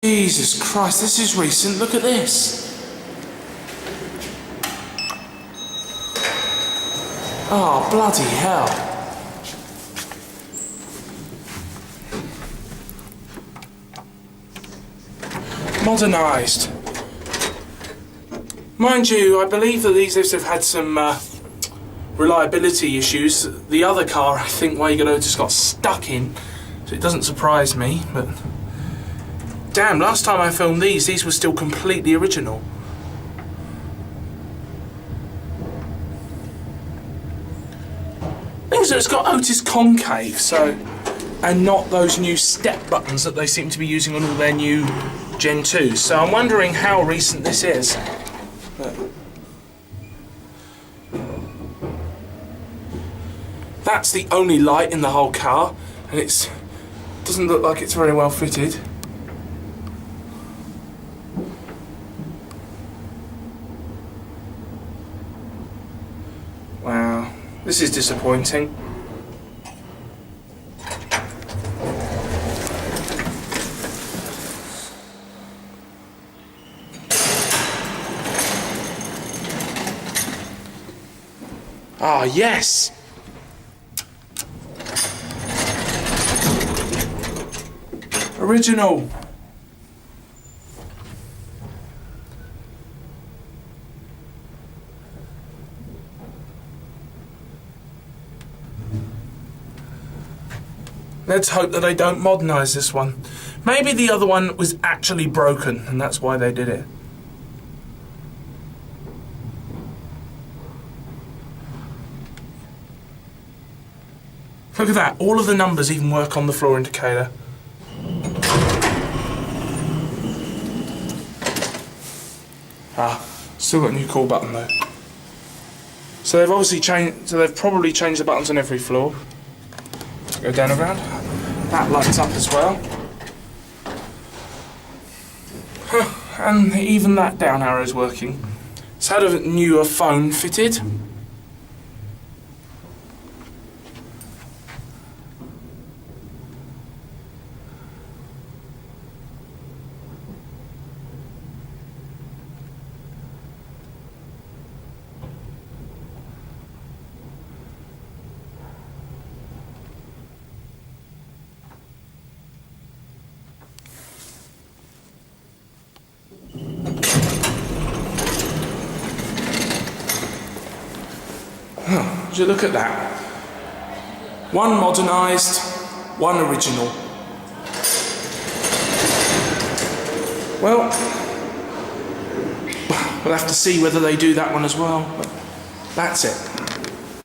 Jesus Christ, this is recent. Look at this. Oh, bloody hell. Modernised. Mind you, I believe that these lifts have had some reliability issues. The other car, I think Waygood-Otis got stuck in, so it doesn't surprise me, but... Damn, last time I filmed these were still completely original. Thing is that it's got Otis concave, so... And not those new step buttons that they seem to be using on all their new Gen 2s. So I'm wondering how recent this is. But that's the only light in the whole car, and it doesn't look like it's very well fitted. Wow, this is disappointing. Ah, yes! Original! Let's hope that they don't modernise this one. Maybe the other one was actually broken and that's why they did it. Look at that, all of the numbers even work on the floor indicator. Ah, still got a new call button though. So they've obviously changed, so they've probably changed the buttons on every floor. Go down around. That lights up as well. And even that down arrow is working. It's had a newer phone fitted. Oh, would you look at that? One modernised, one original. Well, we'll have to see whether they do that one as well, but that's it.